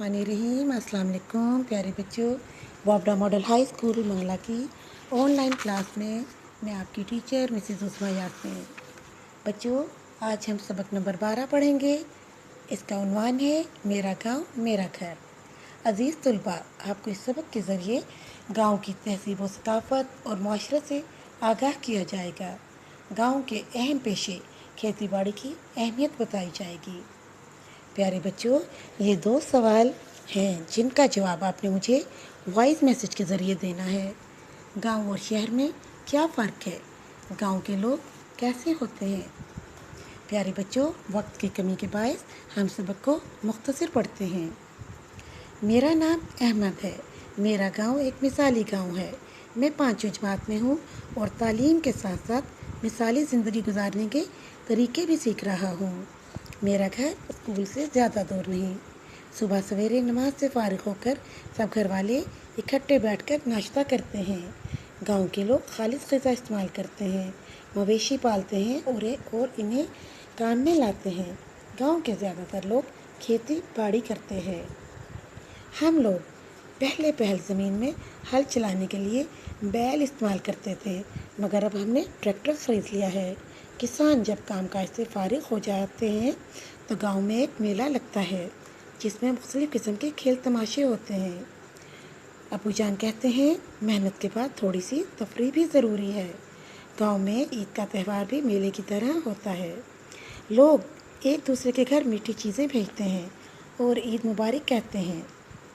रहीम अस्सलाम वालेकुम प्यारे बच्चों। वापडा मॉडल हाई स्कूल मंगला की ऑनलाइन क्लास में मैं आपकी टीचर मिसेस उस्मा यास्मीन। बच्चों, आज हम सबक नंबर 12 पढ़ेंगे। इसका उन्वान है मेरा गांव मेरा घर। अज़ीज़ तलबा, आपको इस सबक के ज़रिए गांव की तहज़ीब व सकाफ़त और माशरत से आगाह किया जाएगा। गांव के अहम पेशे खेती बाड़ी की अहमियत बताई जाएगी। प्यारे बच्चों, ये 2 सवाल हैं जिनका जवाब आपने मुझे वॉइस मैसेज के ज़रिए देना है। गांव और शहर में क्या फ़र्क है? गांव के लोग कैसे होते हैं? प्यारे बच्चों, वक्त की कमी के बायस हम सबक को मुख्तसर पढ़ते हैं। मेरा नाम अहमद है। मेरा गांव एक मिसाली गांव है। मैं 5वीं जमात में हूँ और तालीम के साथ साथ मिसाली ज़िंदगी गुजारने के तरीके भी सीख रहा हूँ। मेरा घर स्कूल से ज़्यादा दूर नहीं। सुबह सवेरे नमाज से फारिग होकर सब घर वाले इकट्ठे बैठकर नाश्ता करते हैं। गांव के लोग खालिस ग़िज़ा इस्तेमाल करते हैं, मवेशी पालते हैं और इन्हें काम में लाते हैं। गांव के ज़्यादातर लोग खेती बाड़ी करते हैं। हम लोग पहल ज़मीन में हल चलाने के लिए बैल इस्तेमाल करते थे, मगर अब हमने ट्रैक्टर ख़रीद लिया है। किसान जब काम काज से फारिग हो जाते हैं तो गांव में एक मेला लगता है जिसमें मुख्तलिफ़ किस्म के खेल तमाशे होते हैं। अबू जान कहते हैं मेहनत के बाद थोड़ी सी तफरीह भी ज़रूरी है। गांव में ईद का त्यौहार भी मेले की तरह होता है। लोग एक दूसरे के घर मीठी चीज़ें भेजते हैं और ईद मुबारक कहते हैं।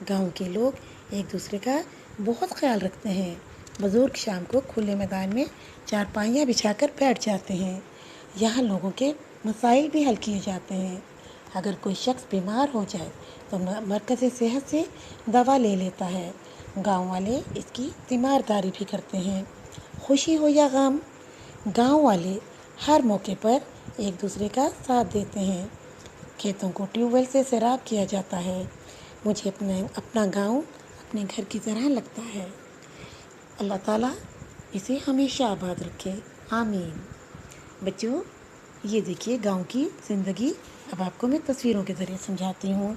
गांव के लोग एक दूसरे का बहुत ख्याल रखते हैं। बुज़ुर्ग शाम को खुले मैदान में चारपाइयाँ बिछाकर बैठ जाते हैं। यहाँ लोगों के मसाइल भी हल किए जाते हैं। अगर कोई शख्स बीमार हो जाए तो मरकज़ सेहत से दवा ले लेता है। गांव वाले इसकी तीमारदारी भी करते हैं। खुशी हो या गम, गांव वाले हर मौके पर एक दूसरे का साथ देते हैं। खेतों को ट्यूबवेल से सैराब किया जाता है। मुझे अपना गांव अपने घर की तरह लगता है। अल्लाह ताला इसे हमेशा आबाद रखे, आमीन। बच्चों, ये देखिए गांव की ज़िंदगी। अब आपको मैं तस्वीरों के ज़रिए समझाती हूँ।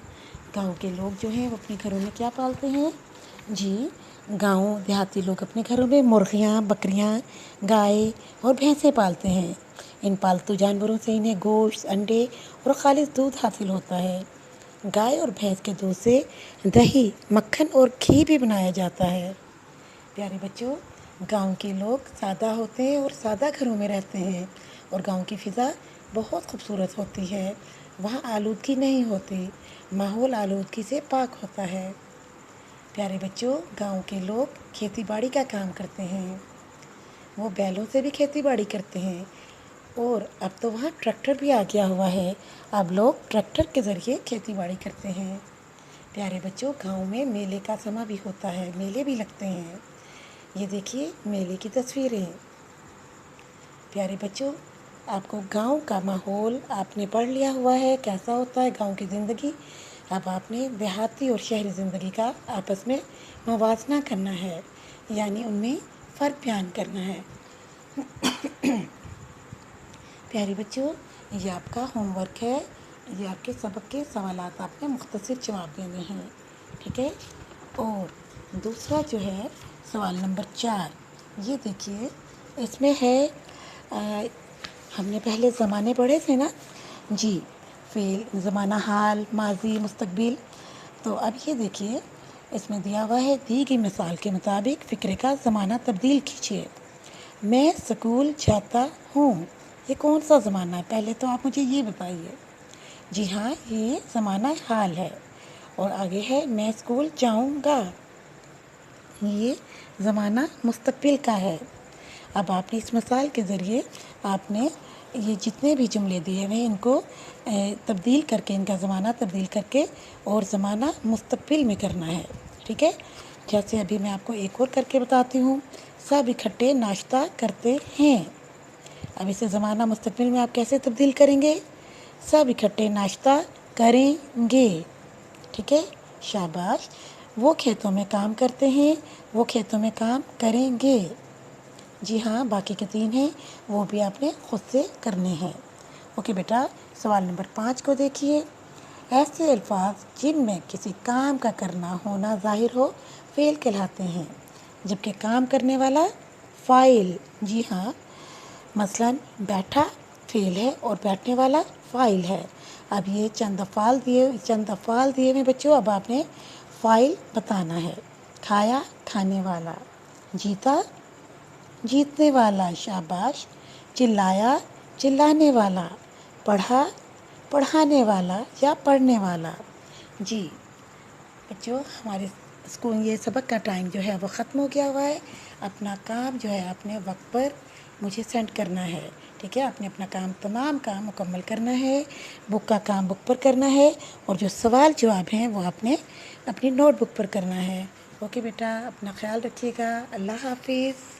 गांव के लोग जो हैं वो अपने घरों में क्या पालते हैं? जी, गांव देहाती लोग अपने घरों में मुर्गियाँ, बकरियाँ, गाय और भैंसें पालते हैं। इन पालतू जानवरों से इन्हें गोश्त, अंडे और खालिस दूध हासिल होता है। गाय और भैंस के दूध से दही, मक्खन और घी भी बनाया जाता है। प्यारे बच्चों, गांव के लोग सादा होते हैं और सादा घरों में रहते हैं और गांव की फ़िज़ा बहुत खूबसूरत होती है। वहाँ आलूदगी नहीं होती, माहौल आलूदगी से पाक होता है। प्यारे बच्चों, गांव के लोग खेती बाड़ी का काम करते हैं। वो बैलों से भी खेती बाड़ी करते हैं और अब तो वहाँ ट्रैक्टर भी आ गया हुआ है। अब लोग ट्रैक्टर के ज़रिए खेती बाड़ी करते हैं। प्यारे बच्चों, गांव में मेले का समा भी होता है, मेले भी लगते हैं। ये देखिए मेले की तस्वीरें। प्यारे बच्चों, आपको गांव का माहौल आपने पढ़ लिया हुआ है, कैसा होता है गांव की ज़िंदगी। अब आपने देहाती और शहरी ज़िंदगी का आपस में मवाजना करना है, यानी उनमें फ़र्क बयान करना है। प्यारे बच्चों, ये आपका होमवर्क है। ये आपके सबक के सवालात आपने मुख्तसर जवाब देने हैं, ठीक है। और दूसरा जो है सवाल नंबर 4, ये देखिए इसमें है हमने पहले ज़माने पढ़े थे ना जी, फ़ेल, ज़माना, हाल, माजी, मुस्तकबिल। तो अब ये देखिए इसमें दिया हुआ है दी गई मिसाल के मुताबिक फ़िक्रे का ज़माना तब्दील कीजिए। मैं स्कूल जाता हूँ, ये कौन सा ज़माना है? पहले तो आप मुझे ये बताइए। जी हाँ, ये ज़माना हाल है। और आगे है मैं स्कूल जाऊँगा, ये ज़माना मुस्तकबिल का है। अब आपने इस मिसाल के ज़रिए आपने ये जितने भी जुमले दिए हुए इनको तब्दील करके, इनका ज़माना तब्दील करके और ज़माना मुस्तकबिल में करना है, ठीक है। जैसे अभी मैं आपको एक और करके बताती हूँ। सब इकट्ठे नाश्ता करते हैं। अब इसे ज़माना मुस्तकबिल में आप कैसे तब्दील करेंगे? सब इकट्ठे नाश्ता करेंगे, ठीक है। शाबाश। वो खेतों में काम करते हैं, वो खेतों में काम करेंगे। जी हाँ, बाकी के 3 हैं वो भी आपने खुद से करने हैं। ओके बेटा, सवाल नंबर 5 को देखिए। ایسے الفاظ جن میں کسی کام کا کرنا ہونا ظاہر ہو فعل کہلاتے ہیں، جبکہ کام کرنے والا فاعل۔ جی ہاں، مثلاً بیٹھا فعل ہے اور بیٹھنے والا فاعل ہے۔ اب یہ چند افعال دیے ہوئے بچوں، اب آپ نے فاعل بتانا ہے۔ کھایا کھانے والا، جیتا جیتنے والا، شاباش۔ چلایا چلانے والا، پڑھا پڑھانے والا یا پڑھنے والا۔ جی بچوں، ہمارے اسکول یہ سبق کا ٹائم جو ہے وہ ختم ہو گیا ہوا ہے۔ اپنا کام جو ہے اپنے وقت پر مجھے سینڈ کرنا ہے، ٹھیک ہے؟ آپ نے اپنا تمام کام مکمل کرنا ہے، بک کا کام بک پر کرنا ہے، اور جو سوال جواب ہیں وہ آپ نے اپنی نوٹ بک پر کرنا ہے۔ اوکے بیٹا، اپنا خیال رکھیے گا۔ اللہ حافظ۔